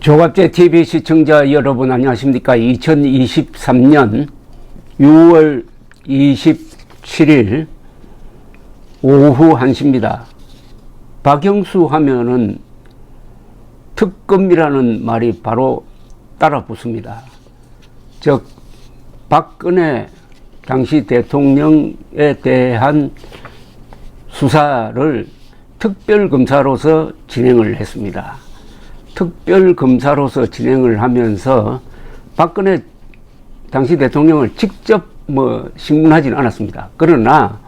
조갑제 TV 시청자 여러분 안녕하십니까? 2023년 6월 27일 오후 1시입니다. 박영수 하면은 특검이라는 말이 바로 따라 붙습니다. 즉 박근혜 당시 대통령에 대한 수사를 특별검사로서 진행을 했습니다. 특별검사로서 진행을 하면서 박근혜 당시 대통령을 직접 신문하지는 않았습니다. 그러나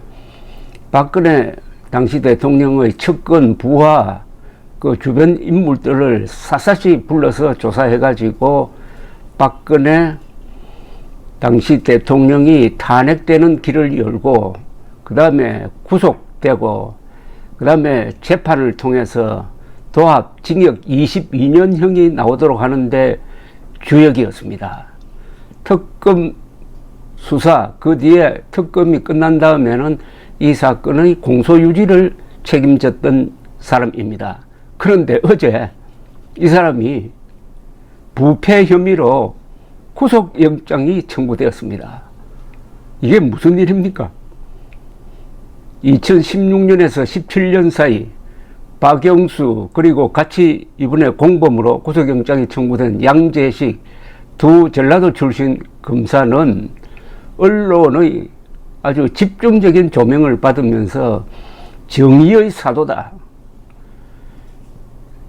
박근혜 당시 대통령의 측근 부하 그 주변 인물들을 샅샅이 불러서 조사해가지고 박근혜 당시 대통령이 탄핵되는 길을 열고 그 다음에 구속되고 그 다음에 재판을 통해서 도합 징역 22년형이 나오도록 하는데 주역이었습니다. 특검 수사 그 뒤에 특검이 끝난 다음에는 이 사건의 공소유지를 책임졌던 사람입니다. 그런데 어제 이 사람이 부패 혐의로 구속영장이 청구되었습니다. 이게 무슨 일입니까? 2016년에서 17년 사이 박영수 그리고 같이 이번에 공범으로 구속영장이 청구된 양재식 두 전라도 출신 검사는 언론의 아주 집중적인 조명을 받으면서 정의의 사도다.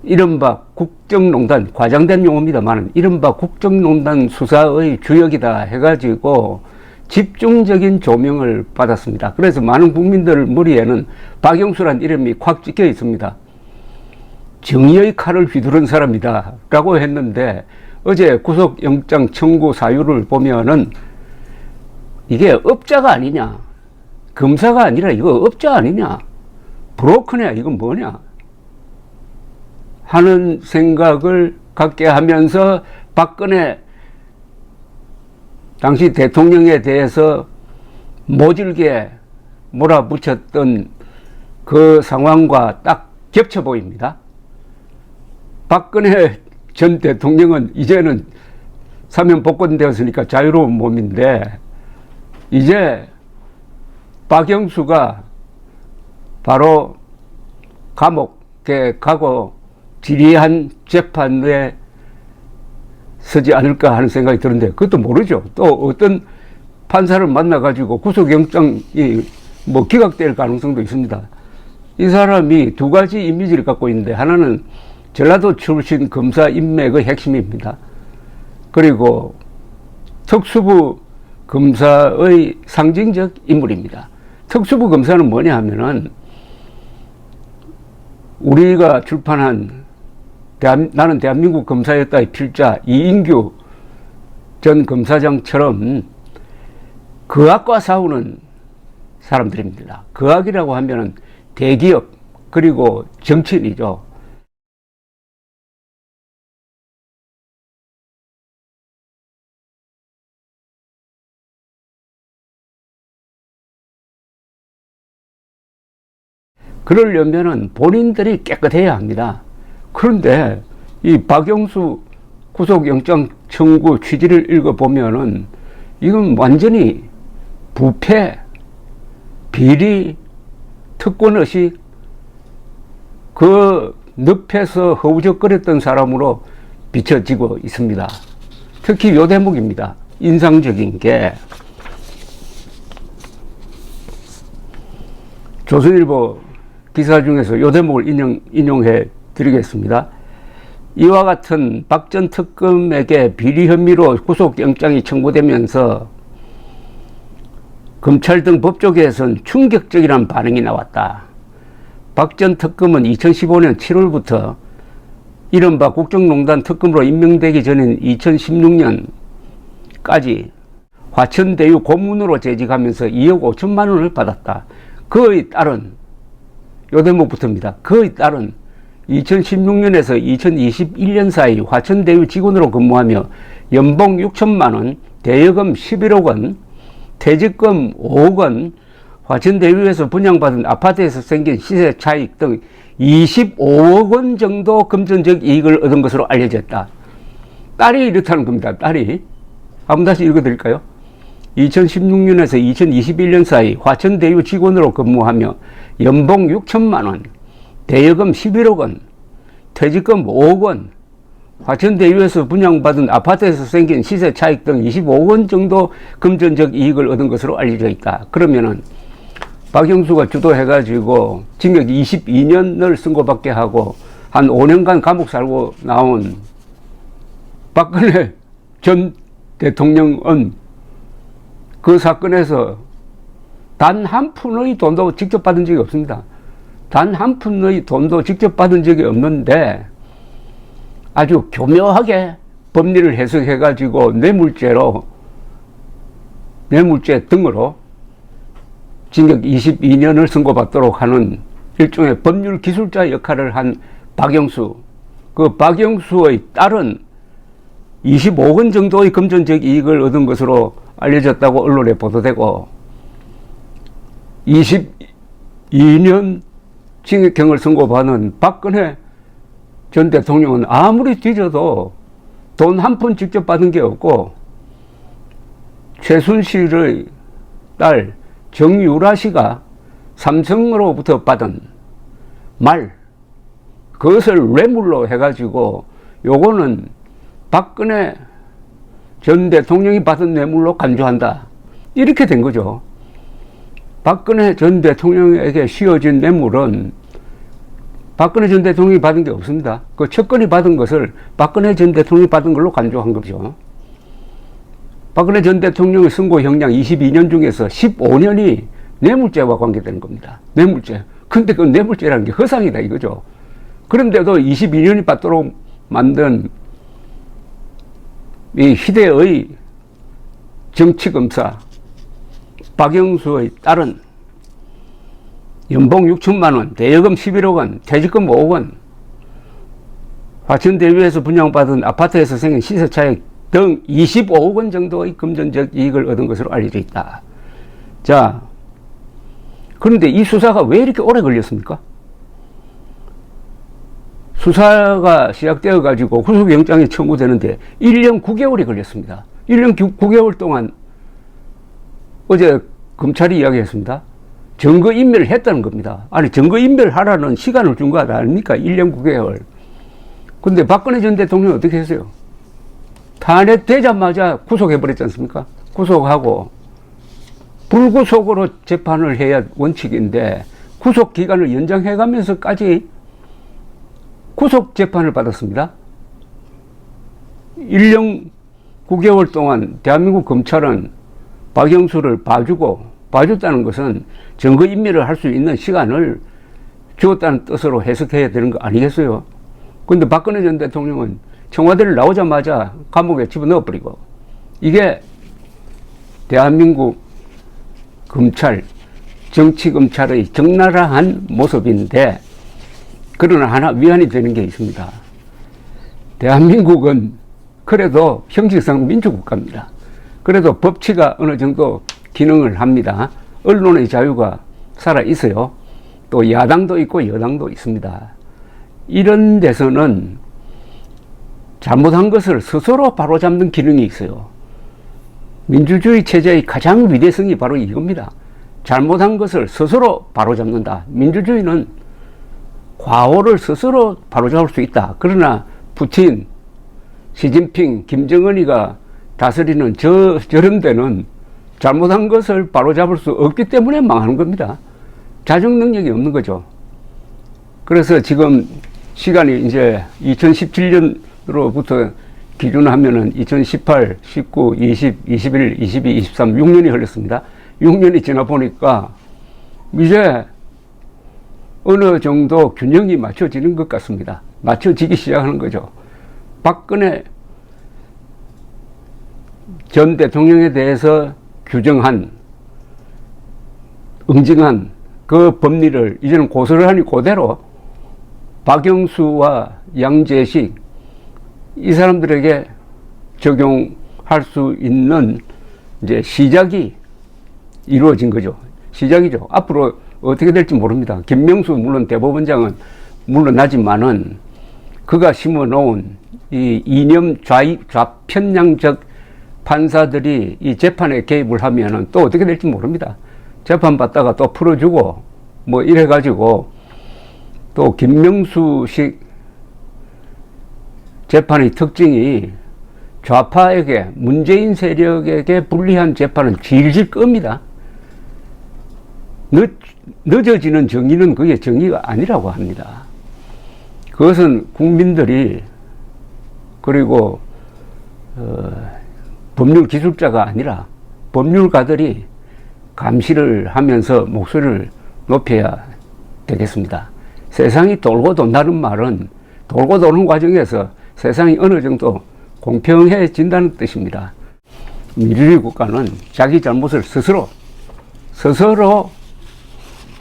이른바 국정농단, 과장된 용어입니다만 이른바 국정농단 수사의 주역이다 해가지고 집중적인 조명을 받았습니다. 그래서 많은 국민들 머리에는 박영수란 이름이 콱 찍혀 있습니다. 정의의 칼을 휘두른 사람이다 라고 했는데 어제 구속영장 청구 사유를 보면은 이게 업자가 아니냐, 검사가 아니라 이거 업자 아니냐, 브로커냐, 이건 뭐냐 하는 생각을 갖게 하면서 박근혜 당시 대통령에 대해서 모질게 몰아붙였던 그 상황과 딱 겹쳐 보입니다. 박근혜 전 대통령은 이제는 사면 복권되었으니까 자유로운 몸인데 이제 박영수가 바로 감옥에 가고 지리한 재판에 서지 않을까 하는 생각이 드는데 그것도 모르죠. 또 어떤 판사를 만나가지고 구속영장이 기각될 가능성도 있습니다. 이 사람이 두 가지 이미지를 갖고 있는데 하나는 전라도 출신 검사 인맥의 핵심입니다. 그리고 특수부 검사의 상징적 인물입니다. 특수부 검사는 뭐냐 하면은 우리가 출판한 나는 대한민국 검사였다의 필자 이인규 전 검사장처럼 거학과 싸우는 사람들입니다. 거학이라고 하면은 대기업 그리고 정치인이죠. 그러려면은 본인들이 깨끗해야 합니다. 그런데 이 박영수 구속영장 청구 취지를 읽어보면은 이건 완전히 부패, 비리, 특권의식 그 늪에서 허우적거렸던 사람으로 비춰지고 있습니다. 특히 요 대목입니다. 인상적인 게 조선일보 기사 중에서 요 대목을 인용해 드리겠습니다. 이와 같은 박 전 특검에게 비리 혐의로 구속영장이 청구되면서 검찰 등 법조계에서는 충격적이라는 반응이 나왔다. 박 전 특검은 2015년 7월부터 이른바 국정농단 특검으로 임명되기 전인 2016년까지 화천대유 고문으로 재직하면서 2억 5천만 원을 받았다. 그의 딸은 요 대목부터입니다. 그의 딸은 2016년에서 2021년 사이 화천대유 직원으로 근무하며 연봉 6천만 원, 대여금 11억 원, 퇴직금 5억 원, 화천대유에서 분양받은 아파트에서 생긴 시세 차익 등 25억 원 정도 금전적 이익을 얻은 것으로 알려졌다. 딸이 이렇다는 겁니다. 딸이. 한번 다시 읽어드릴까요? 2016년에서 2021년 사이 화천대유 직원으로 근무하며 연봉 6천만 원, 대여금 11억 원, 퇴직금 5억 원, 화천대유에서 분양받은 아파트에서 생긴 시세 차익 등 25억 원 정도 금전적 이익을 얻은 것으로 알려져 있다. 그러면은 박영수가 주도해가지고 징역 22년을 선고받게 하고 한 5년간 감옥 살고 나온 박근혜 전 대통령은 그 사건에서 단 한 푼의 돈도 직접 받은 적이 없습니다. 단 한 푼의 돈도 직접 받은 적이 없는데 아주 교묘하게 법리를 해석해가지고 뇌물죄 등으로 징역 22년을 선고받도록 하는 일종의 법률 기술자 역할을 한 박영수. 그 박영수의 딸은 25억 원 정도의 금전적 이익을 얻은 것으로 알려졌다고 언론에 보도되고 22년 징역형을 선고받은 박근혜 전 대통령은 아무리 뒤져도 돈 한 푼 직접 받은 게 없고 최순실의 딸 정유라 씨가 삼성으로부터 받은 말, 그것을 뇌물로 해가지고 요거는 박근혜 전 대통령이 받은 뇌물로 간주한다. 이렇게 된 거죠. 박근혜 전 대통령에게 씌워진 뇌물은 박근혜 전 대통령이 받은 게 없습니다. 그 첫건이 받은 것을 박근혜 전 대통령이 받은 걸로 간주한 거죠. 박근혜 전 대통령의 선고형량 22년 중에서 15년이 뇌물죄와 관계되는 겁니다. 뇌물죄. 근데 그 뇌물죄라는 게 허상이다 이거죠. 그런데도 22년이 받도록 만든 이 희대의 정치검사 박영수의 딸은 연봉 6천만 원, 대여금 11억 원, 퇴직금 5억 원, 화천대유에서 분양받은 아파트에서 생긴 시세차익 등 25억 원 정도의 금전적 이익을 얻은 것으로 알려져 있다. 자, 그런데 이 수사가 왜 이렇게 오래 걸렸습니까? 수사가 시작되어 가지고 구속영장이 청구되는데 1년 9개월이 걸렸습니다. 1년 9개월 동안 어제 검찰이 이야기했습니다. 증거인멸을 했다는 겁니다. 아니, 증거인멸하라는 시간을 준 거 아닙니까? 1년 9개월. 근데 박근혜 전 대통령이 어떻게 했어요? 탄핵되자마자 구속해버렸지 않습니까? 구속하고 불구속으로 재판을 해야 원칙인데 구속 기간을 연장해가면서까지 구속 재판을 받았습니다. 1년 9개월 동안 대한민국 검찰은 박영수를 봐줬다는 것은 증거인멸을 할 수 있는 시간을 주었다는 뜻으로 해석해야 되는 거 아니겠어요? 근데 박근혜 전 대통령은 청와대를 나오자마자 감옥에 집어넣어버리고, 이게 대한민국 검찰, 정치검찰의 적나라한 모습인데, 그러나 하나 위안이 되는 게 있습니다. 대한민국은 그래도 형식상 민주국가입니다. 그래도 법치가 어느 정도 기능을 합니다. 언론의 자유가 살아있어요. 또 야당도 있고 여당도 있습니다. 이런 데서는 잘못한 것을 스스로 바로잡는 기능이 있어요. 민주주의 체제의 가장 위대성이 바로 이겁니다. 잘못한 것을 스스로 바로잡는다. 민주주의는 과오를 스스로 바로잡을 수 있다. 그러나 푸틴, 시진핑, 김정은이가 다스리는 저런 데는 잘못한 것을 바로잡을 수 없기 때문에 망하는 겁니다. 자정 능력이 없는 거죠. 그래서 지금 시간이 이제 2017년으로부터 기준하면은 2018, 19, 20, 21, 22, 23, 6년이 흘렀습니다. 6년이 지나 보니까 이제 어느 정도 균형이 맞춰지는 것 같습니다. 맞춰지기 시작하는 거죠. 박근혜 전 대통령에 대해서 규정한, 응징한 그 법리를 이제는 고스란히 그대로 박영수와 양재식 이 사람들에게 적용할 수 있는 이제 시작이 이루어진 거죠. 시작이죠. 앞으로 어떻게 될지 모릅니다. 김명수 물론 대법원장은 물러나지만은 그가 심어놓은 이 이념 좌편향적 판사들이 이 재판에 개입을 하면은 또 어떻게 될지 모릅니다. 재판 받다가 또 풀어주고 뭐 이래가지고 또 김명수식 재판의 특징이 좌파에게, 문재인 세력에게 불리한 재판을 질질 끕니다. 늦어지는 정의는 그게 정의가 아니라고 합니다. 그것은 국민들이, 그리고 법률 기술자가 아니라 법률가들이 감시를 하면서 목소리를 높여야 되겠습니다. 세상이 돌고 돈다는 말은 돌고 도는 과정에서 세상이 어느 정도 공평해진다는 뜻입니다. 민주주의 국가는 자기 잘못을 스스로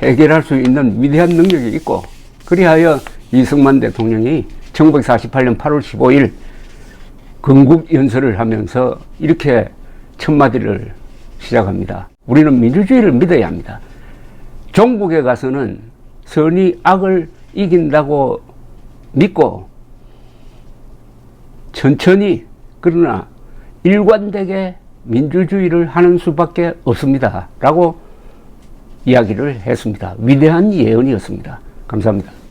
해결할 수 있는 위대한 능력이 있고, 그리하여 이승만 대통령이 1948년 8월 15일 건국연설을 하면서 이렇게 첫마디를 시작합니다. 우리는 민주주의를 믿어야 합니다. 종국에 가서는 선이 악을 이긴다고 믿고 천천히, 그러나 일관되게 민주주의를 하는 수밖에 없습니다 라고 이야기를 했습니다. 위대한 예언이었습니다. 감사합니다.